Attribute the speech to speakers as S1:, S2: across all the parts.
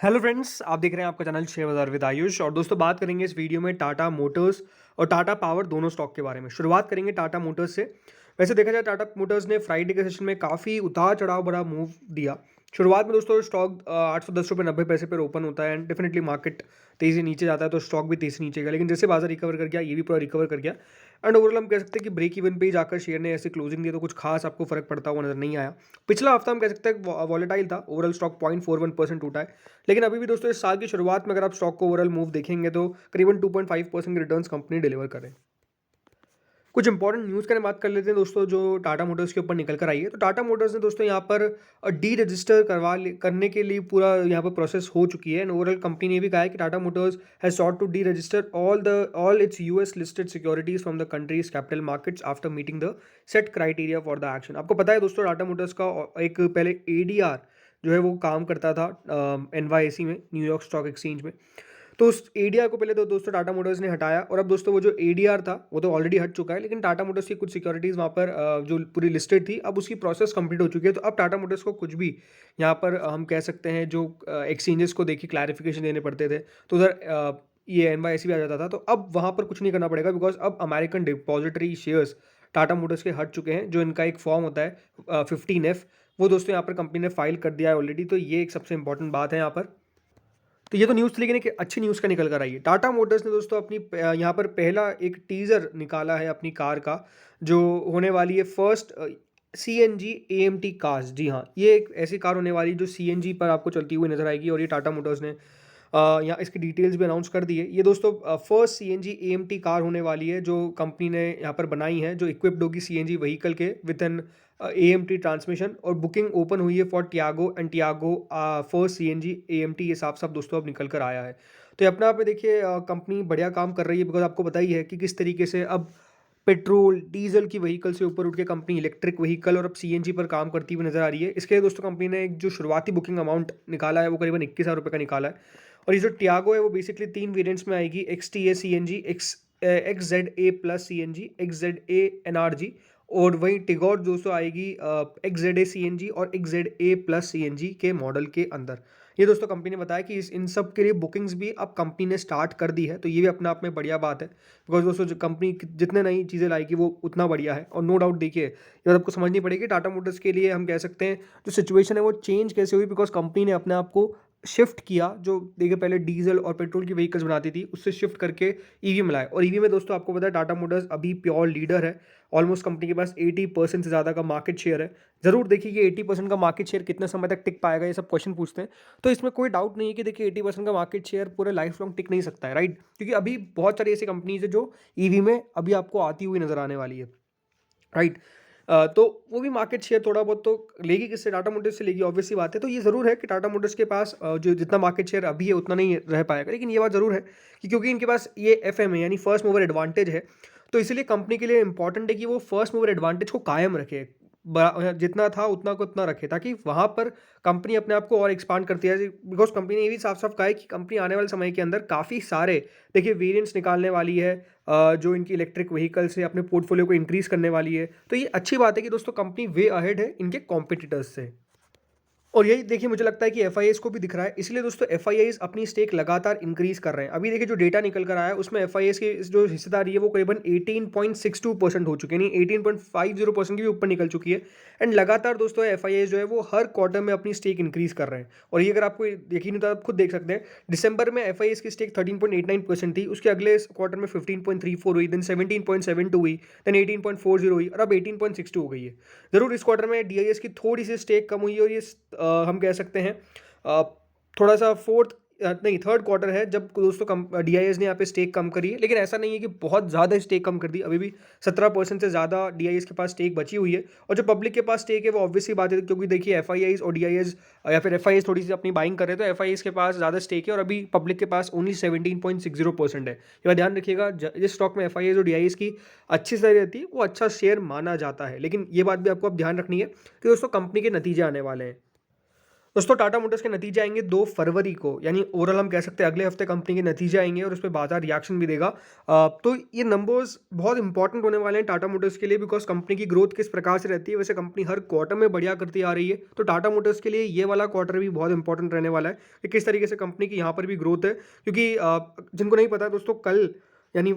S1: Hello friends, आप देख रहे हैं आपका चैनल शेयर बाजार विद आयुष। और दोस्तों बात करेंगे इस वीडियो में टाटा मोटर्स और टाटा पावर दोनों स्टॉक के बारे में। शुरुआत करेंगे टाटा मोटर्स से। वैसे देखा जाए टाटा मोटर्स ने फ्राइडे के सेशन में काफ़ी उतार चढ़ाव बड़ा मूव दिया। शुरुआत में दोस्तों स्टॉक 810 रुपये 90 पैसे पर ओपन होता है एंड डेफिनेटली मार्केट तेज़ी नीचे जाता है तो स्टॉक भी तेज़ी नीचे गया, लेकिन जैसे बाजार रिकवर कर गया ये भी पूरा रिकवर कर गया। एंड ओवरऑल हम कह सकते हैं कि ब्रेक इवन पे ही जाकर शेयर ने ऐसे क्लोजिंग दी तो कुछ खास आपको फर्क पड़ता हुआ नजर नहीं आया। पिछला हफ्ता हम कह सकते हैं वॉलेटाइल था, ओवरऑल स्टॉक 0.41% टूटा है। लेकिन अभी भी दोस्तों इस साल की शुरुआत में अगर आप स्टॉक को ओवरऑल मूव देखेंगे तो करीबन 2.5% के रिटर्न्स कंपनी डिलीवर करें। कुछ इंपॉर्टेंट न्यूज़ की बात कर लेते हैं दोस्तों, जो टाटा मोटर्स के ऊपर निकल कर आई है। तो टाटा मोटर्स ने दोस्तों यहाँ पर डी रजिस्टर करने के लिए पूरा यहाँ पर प्रोसेस हो चुकी है एंड ओवरऑल कंपनी ने भी कहा है कि Tata Motors has sought to deregister all its US listed securities from the country's capital markets after meeting the set criteria for the action. आपको पता है दोस्तों टाटा मोटर्स का एक पहले एडीआर जो है वो काम करता था एनवाईएसी में, न्यूयॉर्क स्टॉक एक्सचेंज में। तो उस एडीआर को पहले तो दोस्तों टाटा मोटर्स ने हटाया और अब दोस्तों वो जो एडीआर था वो तो ऑलरेडी हट चुका है, लेकिन टाटा मोटर्स की कुछ सिक्योरिटीज़ वहाँ पर जो पूरी लिस्टेड थी अब उसकी प्रोसेस कंप्लीट हो चुकी है। तो अब टाटा मोटर्स को कुछ भी यहाँ पर हम कह सकते हैं जो एक्सचेंजेस को देखिए क्लैरिफिकेशन देने पड़ते थे तो उधर ये एनवाईएसी भी आ जाता था। तो अब वहाँ पर कुछ नहीं करना पड़ेगा बिकॉज अब American depository shares Tata Motors के हट चुके हैं। जो इनका एक फॉर्म होता है 15F, वो दोस्तों यहाँ पर कंपनी ने फाइल कर दिया है ऑलरेडी। तो ये एक सबसे इंपॉर्टेंट बात है यहाँ पर। तो ये तो न्यूज़ थी, लेकिन एक अच्छी न्यूज़ का निकल कर आई है। टाटा मोटर्स ने दोस्तों अपनी यहाँ पर पहला एक टीज़र निकाला है अपनी कार का, जो होने वाली है फर्स्ट सीएनजी एएमटी कार्स। जी हाँ, ये एक ऐसी कार होने वाली है जो सीएनजी पर आपको चलती हुई नजर आएगी और ये टाटा मोटर्स ने यहाँ इसकी डिटेल्स भी अनाउंस कर दी है। ये दोस्तों फर्स्ट सीएनजी एएमटी कार होने वाली है जो कंपनी ने यहाँ पर बनाई है, जो इक्विप्ड होगी सीएनजी व्हीकल के विद एन एएमटी ट्रांसमिशन। और बुकिंग ओपन हुई है for Tiago and Tiago first CNG AMT. ये साफ साफ दोस्तों अब निकल कर आया है। तो ये अपने आप में देखिए कंपनी बढ़िया काम कर रही है बिकॉज आपको पता ही है कि किस तरीके से अब पेट्रोल डीजल की व्हीकल से ऊपर उठ के कंपनी इलेक्ट्रिक व्हीकल और अब सीएनजी पर काम करती हुई नजर आ रही है। इसके लिए दोस्तों कंपनी ने एक जो शुरुआती बुकिंग अमाउंट निकाला है वो करीबन 21,000 रुपये का निकाला है। और ये जो टियागो है वो बेसिकली 3 वेरिएंट्स में आएगी, X T A C N G, X Z A plus C N G, X Z A N R G. और वहीं टिगोर दोस्तों आएगी X Z A C N G और X Z A plus C N G के model के अंदर। ये दोस्तों कंपनी ने बताया कि इन सब के लिए बुकिंग्स भी अब कंपनी ने स्टार्ट कर दी है। तो ये भी अपने आप में बढ़िया बात है बिकॉज दोस्तों जो कंपनी जितने नई चीज़ें लाएगी वो उतना बढ़िया है। और नो डाउट देखिए ये बात आपको समझनी पड़ेगी, टाटा मोटर्स के लिए हम कह सकते हैं जो सिचुएशन है वो चेंज कैसे हुई बिकॉज कंपनी ने अपने आप को शिफ्ट किया। जो देखिए पहले डीजल और पेट्रोल की व्हीकल्स बनाती थी उससे शिफ्ट करके ईवी में लाए। और ईवी में दोस्तों आपको पता है टाटा मोटर्स अभी प्योर लीडर है। ऑलमोस्ट कंपनी के पास 80% से ज़्यादा का मार्केट शेयर है। ज़रूर देखिए कि 80% का मार्केट शेयर कितने समय तक टिक पाएगा, ये सब क्वेश्चन पूछते हैं। तो इसमें कोई डाउट नहीं है कि देखिए 80% का मार्केट शेयर पूरे लाइफ लॉन्ग टिक नहीं सकता है, राइट। क्योंकि अभी बहुत सारी ऐसी कंपनीज है जो ईवी में अभी आपको आती हुई नजर आने वाली है, राइट। तो वो भी मार्केट शेयर थोड़ा बहुत तो लेगी, किससे? टाटा मोटर्स से लेगी, ऑब्वियस सी बात है। तो ये ज़रूर है कि टाटा मोटर्स के पास जो जितना मार्केट शेयर अभी है उतना नहीं रह पाएगा, लेकिन ये बात ज़रूर है कि क्योंकि इनके पास ये एफएम है यानी फर्स्ट मूवर एडवांटेज है। तो इसलिए कंपनी के लिए इंपॉर्टेंट है कि वो फर्स्ट मूवर एडवांटेज को कायम रखे, जितना था उतना को उतना रखे, ताकि वहाँ पर कंपनी अपने आप को और एक्सपांड करती है। बिकॉज कंपनी ने ये भी साफ साफ कहा है कि कंपनी आने वाले समय के अंदर काफ़ी सारे देखिए वेरिएंट्स निकालने वाली है जो इनकी इलेक्ट्रिक व्हीकल से अपने पोर्टफोलियो को इंक्रीज करने वाली है। तो ये अच्छी बात है कि दोस्तों कंपनी वे अहेड है इनके कॉम्पिटिटर्स से। और यही देखिए मुझे लगता है कि एफआईआईज को भी दिख रहा है, इसलिए दोस्तों एफआईआईज अपनी स्टेक लगातार इंक्रीज कर रहे हैं। अभी देखिए जो डेटा निकल कर आया है उसमें एफआईआईज की जो हिस्सेदारी है वो करीबन 18.62% हो चुकी है, नहीं 18.50% की भी ऊपर निकल चुकी है। एंड लगातार दोस्तों एफआईआईज जो है वो हर क्वार्टर में अपनी स्टेक इंक्रीज कर रहे हैं। और ये अगर आपको यकीन होता है आप खुद देख सकते हैं, दिसंबर में एफआईआईज की स्टेक 13.89% थी, उसके अगले क्वार्टर में 15.34 हुई, देन 17.72 हुई, देन 18.40 हुई और अब 18.62 हो गई है। ज़रूर इस क्वार्टर में डीआईएस की थोड़ी सी स्टेक कम हुई है और ये हम कह सकते हैं अ, थोड़ा सा नहीं थर्ड क्वार्टर है जब दोस्तों कम डीआईएस ने यहाँ पे स्टेक कम करी है, लेकिन ऐसा नहीं है कि बहुत ज़्यादा स्टेक कम कर दी। अभी भी 17% से ज़्यादा डीआईएस के पास स्टेक बची हुई है। और जो पब्लिक के पास स्टेक है वो ऑब्वियसली बात है, क्योंकि देखिए एफआईआईज और डीआईएस या फिर एफआईआईज थोड़ी सी अपनी बाइंग कर रहे हैं तो एफआईआईज के पास ज़्यादा स्टेक है और अभी पब्लिक के पास ओनली 17.60% है। ये बात ध्यान रखिएगा, जिस स्टॉक में एफआईआईज और डीआईएस की अच्छी सारी रहती है वो अच्छा शेयर माना जाता है। लेकिन ये बात भी आपको अब ध्यान रखनी है कि दोस्तों कंपनी के नतीजे आने वाले हैं। दोस्तों टाटा मोटर्स के नतीजे आएंगे 2 फरवरी को, यानी ओवरऑल हम कह सकते हैं अगले हफ्ते कंपनी के नतीजे आएंगे और उस पर बाजार रिएक्शन भी देगा। तो ये नंबर्स बहुत इंपॉर्टेंट होने वाले हैं टाटा मोटर्स के लिए, बिकॉज कंपनी की ग्रोथ किस प्रकार से रहती है। वैसे कंपनी हर क्वार्टर में बढ़िया करती आ रही है, तो टाटा मोटर्स के लिए ये वाला क्वार्टर भी बहुत इंपॉर्टेंट रहने वाला है कि किस तरीके से कंपनी की यहाँ पर भी ग्रोथ है। क्योंकि जिनको नहीं पता दोस्तों, कल यानी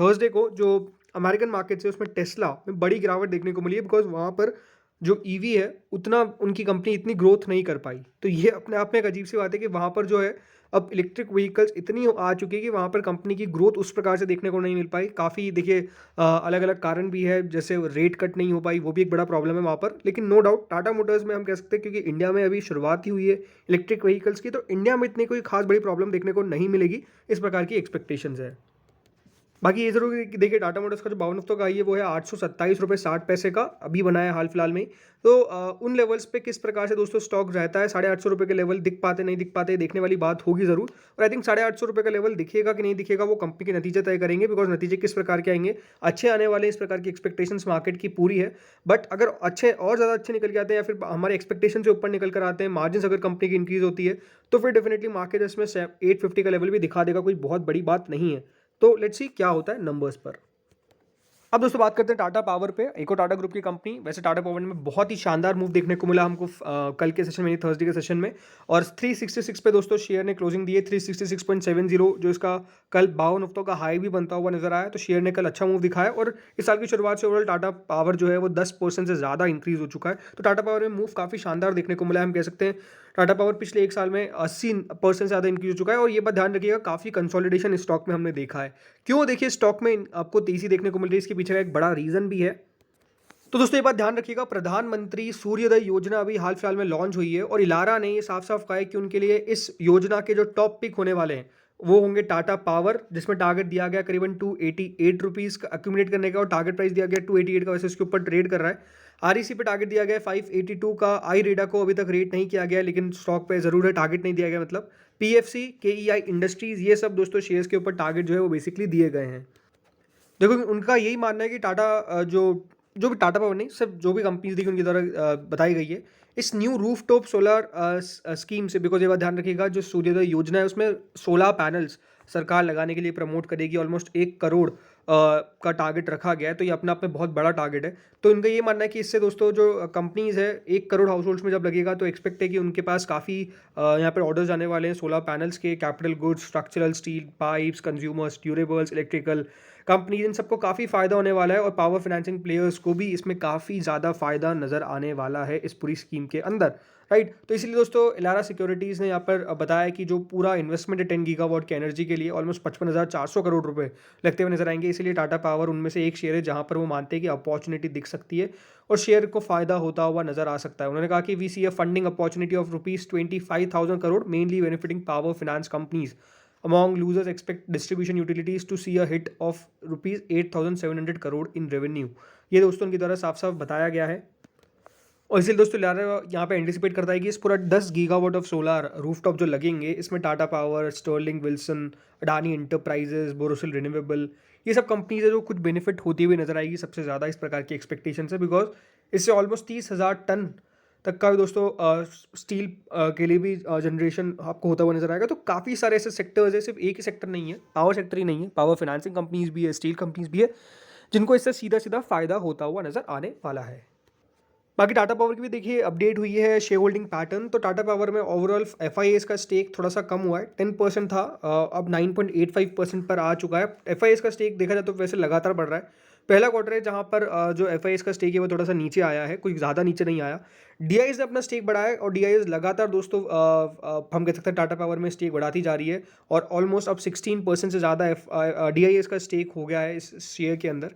S1: थर्सडे को जो अमेरिकन मार्केट है उसमें टेस्ला में बड़ी गिरावट देखने को मिली है, बिकॉज वहाँ पर जो ईवी है उतना उनकी कंपनी इतनी ग्रोथ नहीं कर पाई। तो ये अपने आप में एक अजीब सी बात है कि वहाँ पर जो है अब इलेक्ट्रिक व्हीकल्स इतनी आ चुकी है कि वहाँ पर कंपनी की ग्रोथ उस प्रकार से देखने को नहीं मिल पाई। काफ़ी देखिए अलग अलग कारण भी है, जैसे रेट कट नहीं हो पाई, वो भी एक बड़ा प्रॉब्लम है वहाँ पर। लेकिन नो डाउट टाटा मोटर्स में हम कह सकते हैं, क्योंकि इंडिया में अभी शुरुआत ही हुई है इलेक्ट्रिक व्हीकल्स की, तो इंडिया में इतनी कोई खास बड़ी प्रॉब्लम देखने को नहीं मिलेगी, इस प्रकार की एक्सपेक्टेशंस है। बाकी ये जरूर कि देखिए टाटा मोटर्स का जो 52 हफ्तों का हाई है वो है 827 रुपये 60 पैसे का, अभी बनाया हाल फिलहाल में ही। तो उन लेवल्स पे किस प्रकार से दोस्तों स्टॉक रहता है, 850 रुपये के लेवल दिख पाते नहीं दिख पाते, देखने वाली बात होगी जरूर। और आई थिंक 850 रुपये का लेवल दिखेगा कि नहीं दिखेगा वो कंपनी के नतीजे तय करेंगे, बिकॉज नतीजे किस प्रकार के आएंगे, अच्छे आने वाले इस प्रकार की एक्सपेक्टेशंस मार्केट की पूरी है। बट अगर अच्छे और ज़्यादा अच्छे निकल के आते हैं या फिर हमारे एक्सपेक्टेशन से ऊपर निकल कर आते हैं, मार्जिन अगर कंपनी की इंक्रीज होती है, तो फिर डेफिनेटली मार्केट इसमें 850 का लेवल भी दिखा देगा, कोई बहुत बड़ी बात नहीं है। तो लेट्स सी क्या होता है नंबर्स पर। अब दोस्तों बात करते हैं टाटा पावर पे, एक और टाटा ग्रुप की कंपनी। वैसे टाटा पावर में बहुत ही शानदार मूव देखने को मिला हमको कल के सेशन में, थर्सडे के सेशन में, और 366 पे दोस्तों शेयर ने क्लोजिंग दी है 366.70, जो इसका कल 52 हफ्तों का हाई भी बनता हुआ नजर आया। तो शेयर ने कल अच्छा मूव दिखाया और इस साल की शुरुआत से ओवरऑल टाटा पावर जो है वो 10% से ज़्यादा इंक्रीज हो चुका है। तो टाटा पावर में मूव काफ़ी शानदार देखने को मिला है। हम कह सकते हैं टाटा पावर पिछले एक साल में 80% से ज़्यादा इंक्रीज हो चुका है। और ये बात ध्यान रखिएगा, काफ़ी कंसोलिडेशन स्टॉक में हमने देखा है। क्यों देखिए स्टॉक में आपको तेजी देखने को मिल रही है, इसके पीछे का एक बड़ा रीजन भी है। तो दोस्तों ये बात ध्यान रखिएगा, प्रधानमंत्री सूर्योदय योजना अभी हाल फिलहाल में लॉन्च हुई है और इलारा ने ये साफ साफ कहा है कि उनके लिए इस योजना के जो टॉप पिक होने वाले हैं वो होंगे टाटा पावर, जिसमें टारगेट दिया गया करीबन 288 रुपीज़ का अक्यूमुलेट करने का, और टारगेट प्राइस दिया गया 288 का। वैसे इसके ऊपर ट्रेड कर रहा है। आरईसी पे टारगेट दिया गया है 582 का। आई रेडा को अभी तक रेट नहीं किया गया, लेकिन स्टॉक पे जरूर है, टारगेट नहीं दिया गया मतलब। पीएफसी, केईआई इंडस्ट्रीज, ये सब दोस्तों शेयर्स के ऊपर टारगेट जो है वो बेसिकली दिए गए हैं। देखो उनका यही मानना है कि टाटा जो जो भी टाटा पावर नहीं, सब जो भी कंपनीज देखी उनके द्वारा बताई गई है इस new roof top solar scheme से। बिकॉज ये बात ध्यान रखिएगा, जो सूर्योदय योजना है उसमें सोलर पैनल्स सरकार लगाने के लिए प्रमोट करेगी। ऑलमोस्ट 1 करोड़ का टारगेट रखा गया है, तो ये अपने आप में बहुत बड़ा टारगेट है। तो इनका ये मानना है कि इससे दोस्तों जो कंपनीज है 1 करोड़ हाउस होल्ड्स में जब लगेगा, तो एक्सपेक्ट है कि उनके पास काफ़ी यहाँ पर ऑर्डर्स आने वाले हैं सोलर पैनल्स के, capital goods, structural steel pipes, consumers durables, electrical companies, इन सबको काफ़ी फ़ायदा होने वाला है। और पावर फाइनेंसिंग प्लेयर्स को भी इसमें काफ़ी ज़्यादा फ़ायदा नज़र आने वाला है इस पूरी स्कीम के अंदर, राइट। तो इसीलिए दोस्तों इलारा सिक्योरिटीज़ ने यहाँ पर बताया कि जो पूरा इन्वेस्टमेंट है 10 गीगावाट की एनर्जी के लिए ऑलमोस्ट 55,400 करोड़ रुपए लगते हुए नजर आएंगे। इसीलिए टाटा पावर उनमें से एक शेयर है जहाँ पर वो मानते हैं कि अपॉर्चुनिटी दिख सकती है और शेयर को फ़ायदा होता हुआ नजर आ सकता है। उन्होंने कहा कि we see a funding opportunity of ₹25,000 crore, mainly benefiting power finance companies. Among losers expect distribution utilities to see a hit of ₹8,700 crore in revenue। ये दोस्तों उनके द्वारा साफ साफ बताया गया है। और इसलिए दोस्तों यहाँ पे एंटिसिपेट करता है कि इस पूरा 10 गीगावाट ऑफ सोलर रूफटॉप जो लगेंगे, इसमें Tata Power, Sterling Wilson, Adani Enterprises, Borosil Renewable, ये सब कंपनीज है जो कुछ बेनिफिट होती हुई नजर आएगी सबसे ज़्यादा इस प्रकार की एक्सपेक्टेशन है। बिकॉज इससे ऑलमोस्ट 30,000 टन तक का भी दोस्तों स्टील के लिए भी जनरेशन आपको होता हुआ नजर आएगा। तो काफ़ी सारे ऐसे सेक्टर्स है, सिर्फ एक ही सेक्टर नहीं है, पावर सेक्टर ही नहीं है, पावर फाइनेंसिंग कंपनीज भी है, स्टील कंपनीज भी है, जिनको इससे सीधा सीधा फायदा होता हुआ नजर आने वाला है। बाकी टाटा पावर की भी देखिए अपडेट हुई है शेयर होल्डिंग पैटर्न। तो टाटा पावर में ओवरऑल एफआईएस का स्टेक थोड़ा सा कम हुआ है, 10% था, अब 9.85% पर आ चुका है। एफआईएस का स्टेक देखा जाए तो वैसे लगातार बढ़ रहा है। पहला क्वार्टर है जहां पर जो एफआईएस का स्टेक है वो थोड़ा सा नीचे आया है, कोई ज़्यादा नीचे नहीं आया। डीआईएस ने अपना स्टेक बढ़ाया है और डीआईएस लगातार दोस्तों हम कह सकते हैं टाटा पावर में स्टेक बढ़ाती जा रही है और ऑलमोस्ट अब 16% से ज़्यादा डीआईएस का स्टेक हो गया है इस शेयर के अंदर।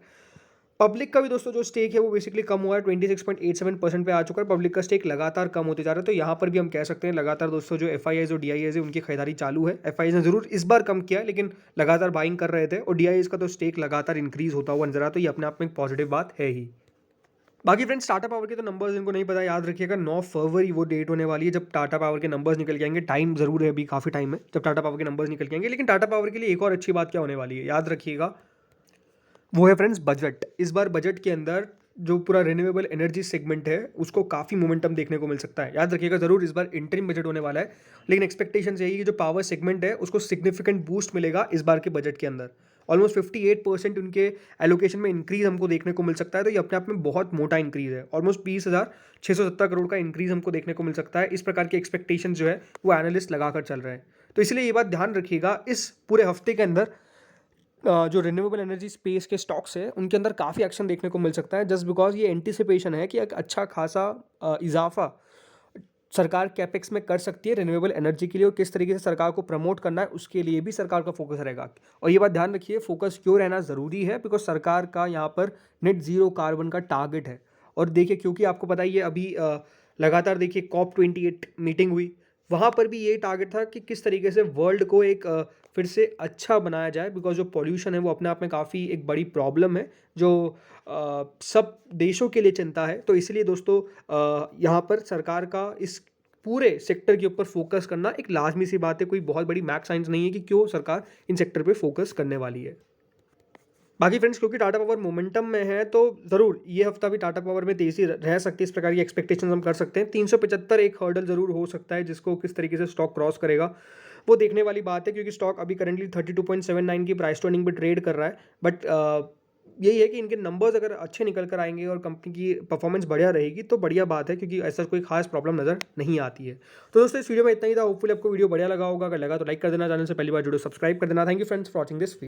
S1: पब्लिक का भी दोस्तों जो स्टेक है वो बेसिकली कम हुआ है, 26.87% पे आ चुका है। पब्लिक का स्टेक लगातार कम होते जा रहा है। तो यहाँ पर भी हम कह सकते हैं लगातार दोस्तों जो एफआईआईज और डीआईआईज है उनकी खरीदारी चालू है। एफआईआईज ने जरूर इस बार कम किया, लेकिन लगातार बाइंग कर रहे थे, और डीआईआईज का तो स्टेक लगातार इंक्रीज होता हुआ नजर आता है। तो ये अपने आप में एक पॉजिटिव बात है ही। बाकी फ्रेंड्स टाटा पावर के तो नंबर्स इनको नहीं पता, याद रखिएगा 9 फरवरी वो डेट होने वाली है जब टाटा पावर के नंबर्स निकल के आएंगे। टाइम जरूर है, अभी काफ़ी टाइम है जब टाटा पावर के नंबर्स निकल के आएंगे। लेकिन टाटा पावर के लिए एक और अच्छी बात क्या होने वाली है, याद रखिएगा, वो है फ्रेंड्स बजट। इस बार बजट के अंदर जो पूरा रिन्यूएबल एनर्जी सेगमेंट है उसको काफ़ी मोमेंटम देखने को मिल सकता है। याद रखिएगा ज़रूर, इस बार इंटरिम बजट होने वाला है, लेकिन एक्सपेक्टेशन यही है कि जो पावर सेगमेंट है उसको सिग्निफिकेंट बूस्ट मिलेगा इस बार के बजट के अंदर। ऑलमोस्ट 58% उनके एलोकेशन में इंक्रीज हमको देखने को मिल सकता है, तो ये अपने आप में बहुत मोटा इंक्रीज है। ऑलमोस्ट 20,670 करोड़ का इंक्रीज हमको देखने को मिल सकता है। इस प्रकार के एक्सपेक्टेशन जो है वो एनालिस्ट लगाकर चल रहे हैं। तो इसलिए ये बात ध्यान रखिएगा, इस पूरे हफ्ते के अंदर जो रिन्यूएबल एनर्जी स्पेस के स्टॉक्स है उनके अंदर काफ़ी एक्शन देखने को मिल सकता है, जस्ट बिकॉज ये एंटिसिपेशन है कि एक अच्छा खासा इजाफा सरकार कैपेक्स में कर सकती है रिन्यूएबल एनर्जी के लिए, और किस तरीके से सरकार को प्रमोट करना है उसके लिए भी सरकार का फोकस रहेगा। और ये बात ध्यान रखिए, फोकस क्यों रहना ज़रूरी है, बिकॉज सरकार का यहाँ पर नेट ज़ीरो कार्बन का टारगेट है। और देखिए, क्योंकि आपको पता ही है अभी लगातार देखिए COP28 मीटिंग हुई, वहाँ पर भी ये टारगेट था कि किस तरीके से वर्ल्ड को एक फिर से अच्छा बनाया जाए, बिकॉज जो पॉल्यूशन है वो अपने आप में काफ़ी एक बड़ी प्रॉब्लम है जो सब देशों के लिए चिंता है। तो इसलिए दोस्तों यहाँ पर सरकार का इस पूरे सेक्टर के ऊपर फोकस करना एक लाजमी सी बात है, कोई बहुत बड़ी मैथ साइंस नहीं है कि क्यों सरकार इन सेक्टर पे फोकस करने वाली है। बाकी फ्रेंड्स, क्योंकि टाटा पावर मोमेंटम में है तो ज़रूर ये हफ्ता भी टाटा पावर में तेज़ी रह सकती है, इस प्रकार की एक्सपेक्टेशन हम कर सकते हैं। 375 एक हर्डल ज़रूर हो सकता है, जिसको किस तरीके से स्टॉक क्रॉस करेगा वो देखने वाली बात है, क्योंकि स्टॉक अभी करंटली 32.79 की प्राइस टू अर्निंग पे ट्रेड कर रहा है। बट यही है कि इनके नंबर्स अगर अच्छे निकल कर आएंगे और कंपनी की परफॉर्मेंस बढ़िया रहेगी तो बढ़िया बात है, क्योंकि ऐसा कोई खास प्रॉब्लम नज़र नहीं आती है। तो दोस्तों, इस वीडियो में इतना ही था। होपफुली आपको वीडियो बढ़िया लगा होगा। अगर लगा तो लाइक कर देना, चैनल से पहली बार जुड़ो सब्सक्राइब कर देना। Thank you friends for watching this video.